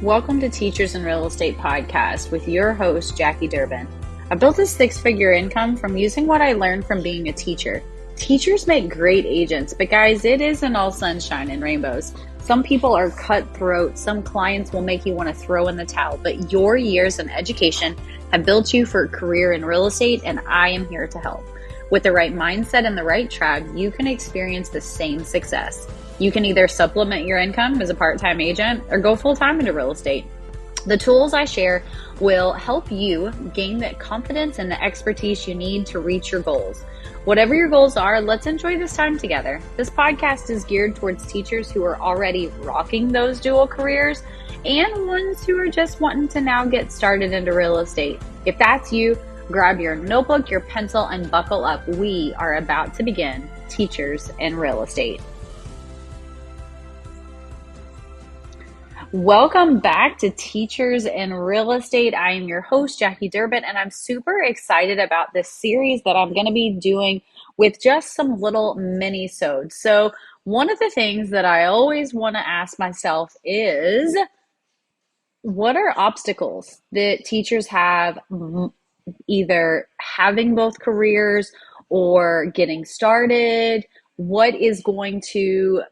Welcome to Teachers in Real Estate podcast with your host, Jackie Durbin. I built a six-figure income from using what I learned from being a teacher. Teachers make great agents, but guys, it isn't all sunshine and rainbows. Some people are cutthroat. Some clients will make you want to throw in the towel, but your years in education have built you for a career in real estate, and I am here to help. With the right mindset and the right tribe, you can experience the same success. You can either supplement your income as a part-time agent or go full-time into real estate. The tools I share will help you gain that confidence and the expertise you need to reach your goals. Whatever your goals are, let's enjoy this time together. This podcast is geared towards teachers who are already rocking those dual careers and ones who are just wanting to now get started into real estate. If that's you, grab your notebook, your pencil, and buckle up. We are about to begin Teachers in Real Estate. Welcome back to Teachers in Real Estate. I am your host, Jackie Durbin, and I'm super excited about this series that I'm going to be doing with just some little mini-sodes. So one of the things that I always want to ask myself is, what are obstacles that teachers have either having both careers or getting started? What is going to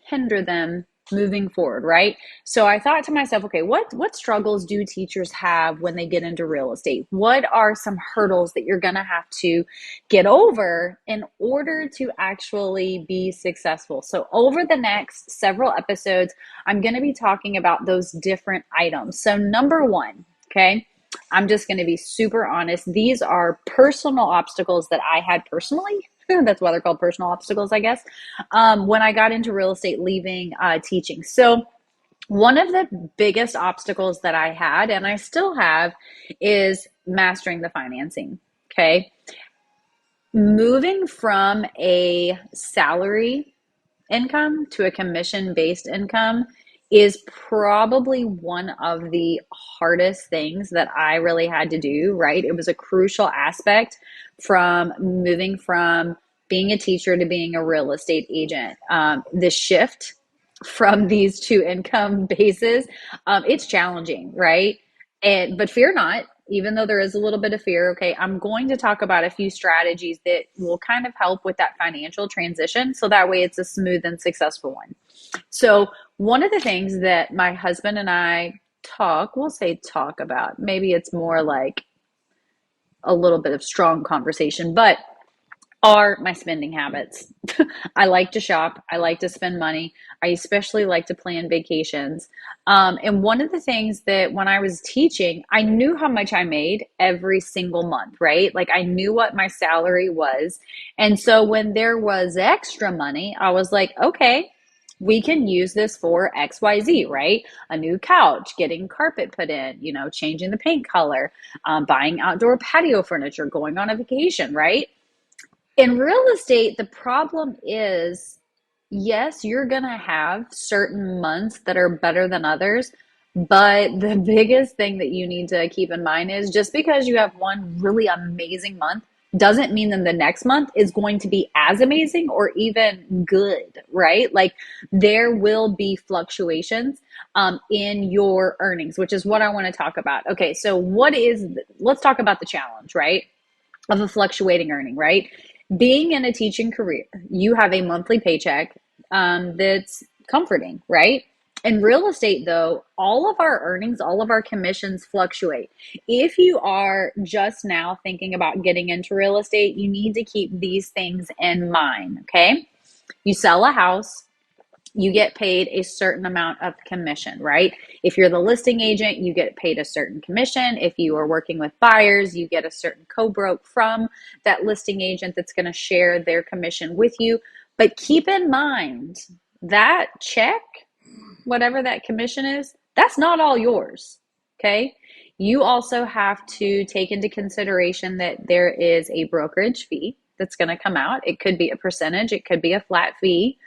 hinder them moving forward, right? So I thought to myself, okay, what struggles do teachers have when they get into real estate? What are some hurdles that you're going to have to get over in order to actually be successful? So over the next several episodes, I'm going to be talking about those different items. So number one, okay, I'm just going to be super honest. These are personal obstacles that I had personally. That's why they're called personal obstacles, I guess, when I got into real estate, leaving teaching. So one of the biggest obstacles that I had, and I still have, is mastering the financing, okay? Moving from a salary income to a commission-based income is probably one of the hardest things that I really had to do, right? It was a crucial aspect from moving from being a teacher to being a real estate agent. The shift from these two income bases, it's challenging, right? But fear not, even though there is a little bit of fear, okay, I'm going to talk about a few strategies that will kind of help with that financial transition. So that way it's a smooth and successful one. So one of the things that my husband and I we'll say talk about, maybe it's more like a little bit of strong conversation, but are my spending habits. I like to shop. I like to spend money. I especially like to plan vacations. And one of the things that when I was teaching, I knew how much I made every single month, right? Like I knew what my salary was. And so when there was extra money, I was like, okay, we can use this for XYZ, right? A new couch, getting carpet put in, changing the paint color, buying outdoor patio furniture, going on a vacation, right? In real estate, the problem is, yes, you're going to have certain months that are better than others, but the biggest thing that you need to keep in mind is just because you have one really amazing month doesn't mean that the next month is going to be as amazing or even good, right? Like there will be fluctuations in your earnings, which is what I want to talk about. Okay, so let's talk about the challenge, right, of a fluctuating earning, right? Being in a teaching career, you have a monthly paycheck that's comforting, right? In real estate, though, all of our earnings, all of our commissions fluctuate. If you are just now thinking about getting into real estate, you need to keep these things in mind, okay? You sell a house, you get paid a certain amount of commission, right? If you're the listing agent, you get paid a certain commission. If you are working with buyers, you get a certain co-broke from that listing agent that's going to share their commission with you. But keep in mind that check, whatever that commission is, that's not all yours, okay? You also have to take into consideration that there is a brokerage fee that's going to come out. It could be a percentage, it could be a flat fee.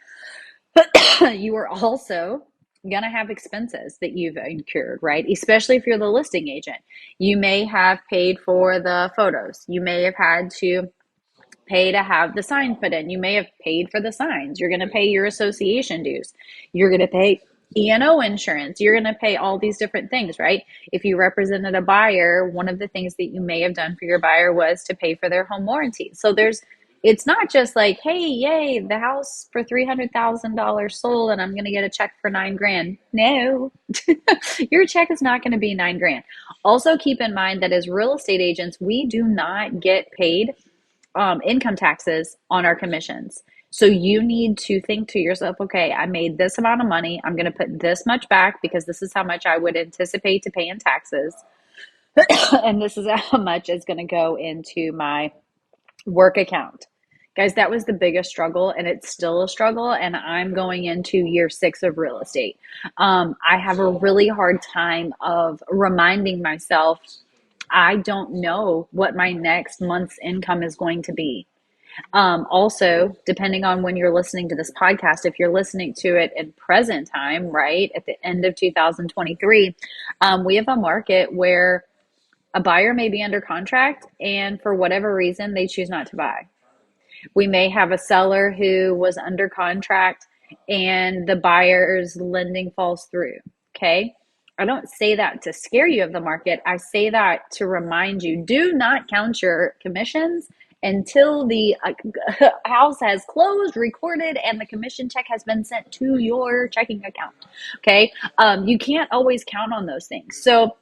You are also going to have expenses that you've incurred, right? Especially if you're the listing agent. You may have paid for the photos. You may have had to pay to have the sign put in. You may have paid for the signs. You're going to pay your association dues. You're going to pay E&O insurance, you're going to pay all these different things, right? If you represented a buyer, one of the things that you may have done for your buyer was to pay for their home warranty. So it's not just like, hey, yay, the house for $300,000 sold and I'm going to get a check for 9 grand. No, your check is not going to be 9 grand. Also, keep in mind that as real estate agents, we do not get paid income taxes on our commissions. So you need to think to yourself, okay, I made this amount of money. I'm going to put this much back because this is how much I would anticipate to pay in taxes. And this is how much is going to go into my work account. Guys, that was the biggest struggle, and it's still a struggle. And I'm going into year 6 of real estate. I have a really hard time of reminding myself I don't know what my next month's income is going to be. Also, depending on when you're listening to this podcast, if you're listening to it in present time, right, at the end of 2023, we have a market where a buyer may be under contract and for whatever reason, they choose not to buy. We may have a seller who was under contract and the buyer's lending falls through. Okay. I don't say that to scare you of the market. I say that to remind you, do not count your commissions until the house has closed, recorded, and the commission check has been sent to your checking account. Okay. You can't always count on those things. So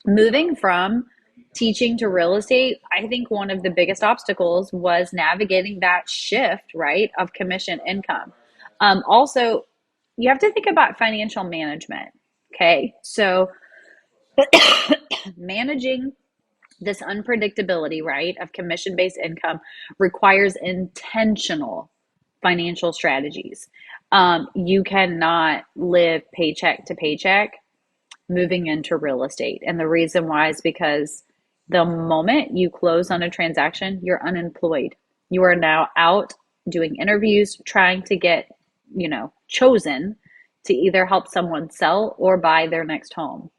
moving from teaching to real estate, I think one of the biggest obstacles was navigating that shift, right, of commission income. Also, you have to think about financial management. Okay. So managing this unpredictability, right, of commission based income requires intentional financial strategies. You cannot live paycheck to paycheck moving into real estate. And the reason why is because the moment you close on a transaction, you're unemployed. You are now out doing interviews, trying to get, chosen to either help someone sell or buy their next home.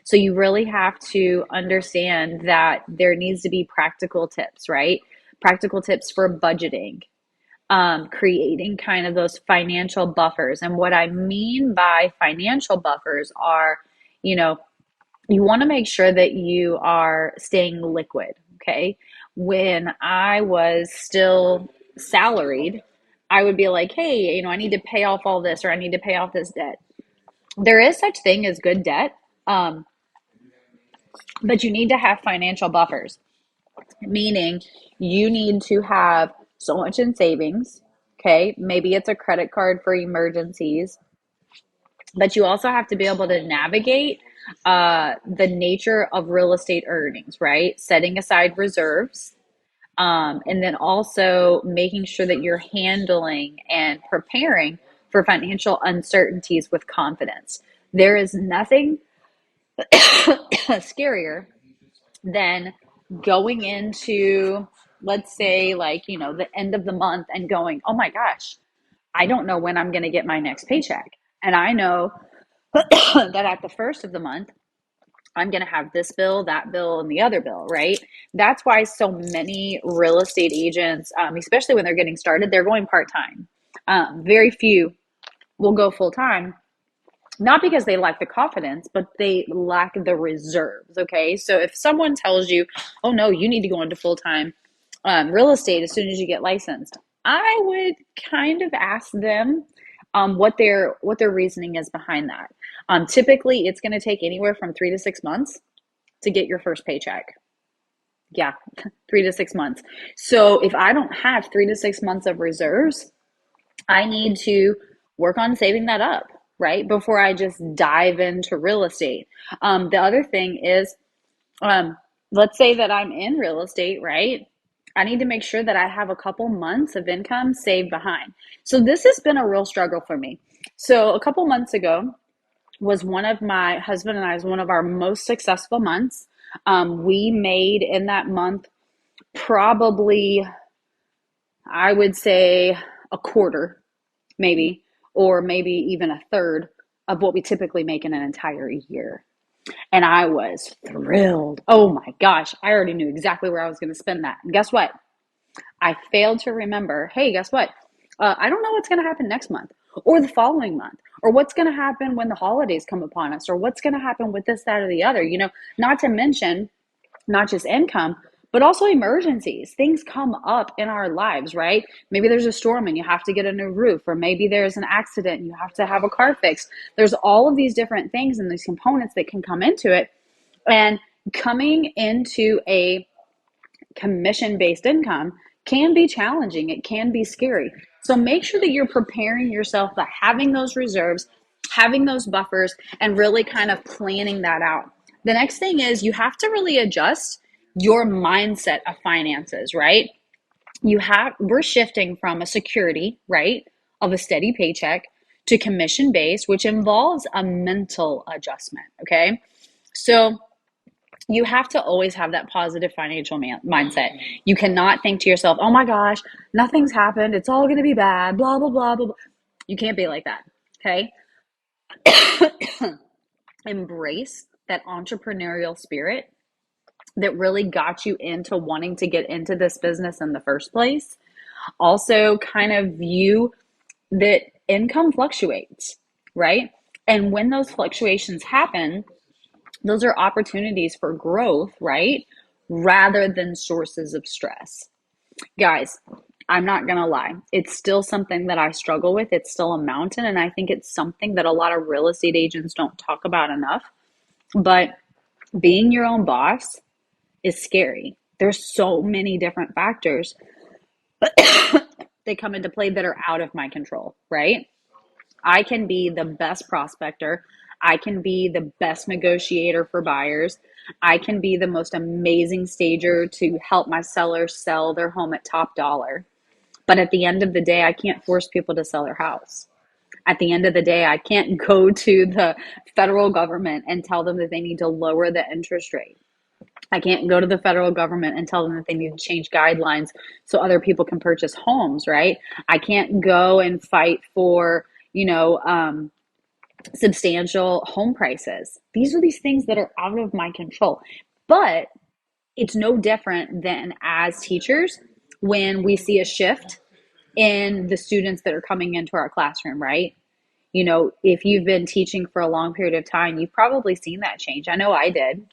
So you really have to understand that there needs to be practical tips, right? Practical tips for budgeting, creating kind of those financial buffers. And what I mean by financial buffers are, you know, you want to make sure that you are staying liquid. Okay. When I was still salaried, I would be like, hey, I need to pay off all this or I need to pay off this debt. There is such thing as good debt, um, but you need to have financial buffers, meaning you need to have so much in savings. Okay. Maybe it's a credit card for emergencies, but you also have to be able to navigate the nature of real estate earnings, right? Setting aside reserves. And then also making sure that you're handling and preparing for financial uncertainties with confidence. There is nothing scarier than going into, let's say, like, the end of the month and going, oh my gosh, I don't know when I'm going to get my next paycheck. And I know that at the first of the month, I'm going to have this bill, that bill, and the other bill, right? That's why so many real estate agents, especially when they're getting started, they're going part time. Very few will go full time, not because they lack the confidence, but they lack the reserves. Okay. So if someone tells you, oh no, you need to go into full time real estate as soon as you get licensed, I would kind of ask them what their reasoning is behind that. Typically, it's going to take anywhere from 3 to 6 months to get your first paycheck. Yeah, 3 to 6 months. So if I don't have 3 to 6 months of reserves, I need to work on saving that up, right? Before I just dive into real estate. The other thing is, let's say that I'm in real estate, right? I need to make sure that I have a couple months of income saved behind. So this has been a real struggle for me. So a couple months ago was one of my husband and I's one of our most successful months. We made in that month probably, I would say, a quarter, maybe, or maybe even a third of what we typically make in an entire year. And I was thrilled. Oh my gosh, I already knew exactly where I was going to spend that. And guess what? I failed to remember, hey, guess what? I don't know what's going to happen next month. or the following month, or what's going to happen when the holidays come upon us, or what's going to happen with this, that, or the other, not to mention not just income, but also emergencies. Things come up in our lives, right? Maybe there's a storm and you have to get a new roof, or maybe there's an accident and you have to have a car fixed. There's all of these different things and these components that can come into it. And coming into a commission-based income can be challenging. It can be scary. So make sure that you're preparing yourself by having those reserves, having those buffers, and really kind of planning that out. The next thing is you have to really adjust your mindset of finances, right? We're shifting from a security, right, of a steady paycheck to commission based, which involves a mental adjustment. Okay. So you have to always have that positive financial mindset. You cannot think to yourself, oh my gosh, nothing's happened. It's all going to be bad, blah, blah, blah, blah, blah. You can't be like that. Okay. Embrace that entrepreneurial spirit that really got you into wanting to get into this business in the first place. Also, kind of view that income fluctuates, right? And when those fluctuations happen, those are opportunities for growth, right? Rather than sources of stress. Guys, I'm not going to lie. It's still something that I struggle with. It's still a mountain. And I think it's something that a lot of real estate agents don't talk about enough. But being your own boss is scary. There's so many different factors that come into play that are out of my control, right? I can be the best prospector. I can be the best negotiator for buyers. I can be the most amazing stager to help my sellers sell their home at top dollar. But at the end of the day, I can't force people to sell their house. At the end of the day, I can't go to the federal government and tell them that they need to lower the interest rate. I can't go to the federal government and tell them that they need to change guidelines so other people can purchase homes, right? I can't go and fight for, substantial home prices. These are these things that are out of my control. But it's no different than as teachers when we see a shift in the students that are coming into our classroom, right? If you've been teaching for a long period of time, you've probably seen that change. I know I did.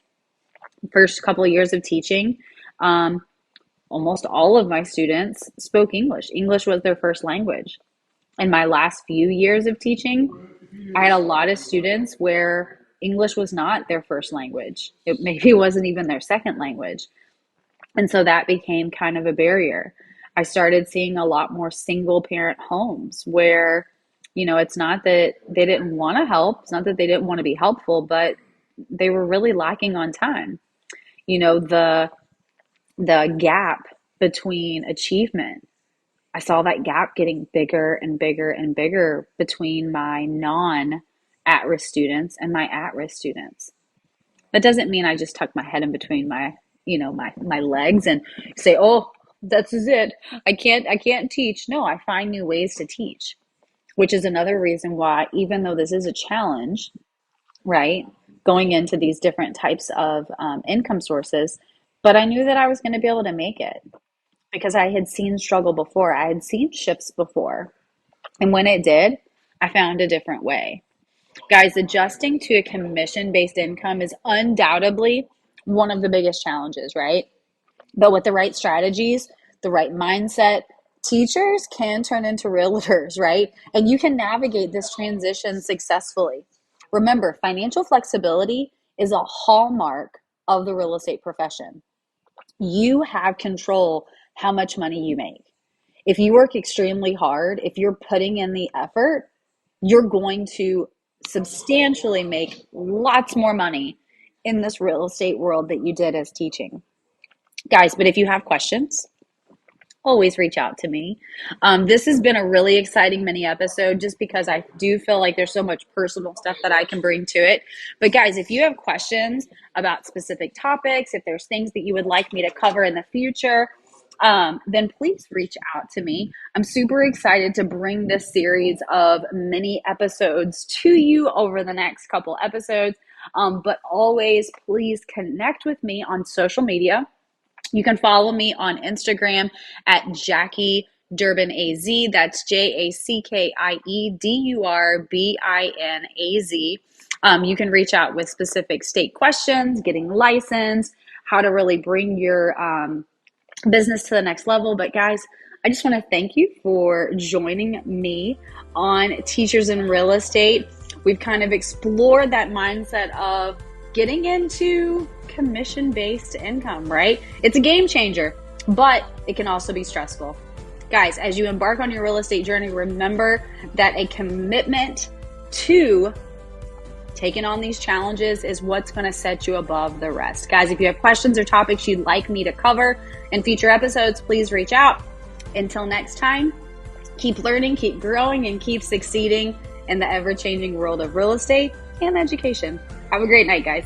First couple of years of teaching, almost all of my students spoke English. English was their first language. In my last few years of teaching, I had a lot of students where English was not their first language. It maybe wasn't even their second language. And so that became kind of a barrier. I started seeing a lot more single parent homes where, it's not that they didn't want to help. It's not that they didn't want to be helpful, but they were really lacking on time. The gap between achievement, I saw that gap getting bigger and bigger and bigger between my non at-risk students and my at-risk students. That doesn't mean I just tuck my head in between my legs and say, "Oh, that's it. I can't teach." No, I find new ways to teach, which is another reason why, even though this is a challenge, right, going into these different types of income sources, but I knew that I was going to be able to make it because I had seen struggle before. I had seen shifts before. And when it did, I found a different way. Guys, adjusting to a commission-based income is undoubtedly one of the biggest challenges, right? But with the right strategies, the right mindset, teachers can turn into realtors, right? And you can navigate this transition successfully. Remember, financial flexibility is a hallmark of the real estate profession. You have control how much money you make. If you work extremely hard, if you're putting in the effort, you're going to substantially make lots more money in this real estate world that you did as teaching. Guys, but if you have questions, always reach out to me. This has been a really exciting mini episode just because I do feel like there's so much personal stuff that I can bring to it. But guys, if you have questions about specific topics, if there's things that you would like me to cover in the future, then please reach out to me. I'm super excited to bring this series of mini episodes to you over the next couple episodes. But always please connect with me on social media. You can follow me on Instagram at Jackie Durbin AZ. That's JACKIE DURBINAZ. You can reach out with specific state questions, getting licensed, how to really bring your business to the next level. But guys, I just want to thank you for joining me on Teachers in Real Estate. We've kind of explored that mindset of getting into commission-based income, right? It's a game changer, but it can also be stressful. Guys, as you embark on your real estate journey, remember that a commitment to taking on these challenges is what's going to set you above the rest. Guys, if you have questions or topics you'd like me to cover in future episodes, please reach out. Until next time, keep learning, keep growing, and keep succeeding in the ever-changing world of real estate and education. Have a great night, guys.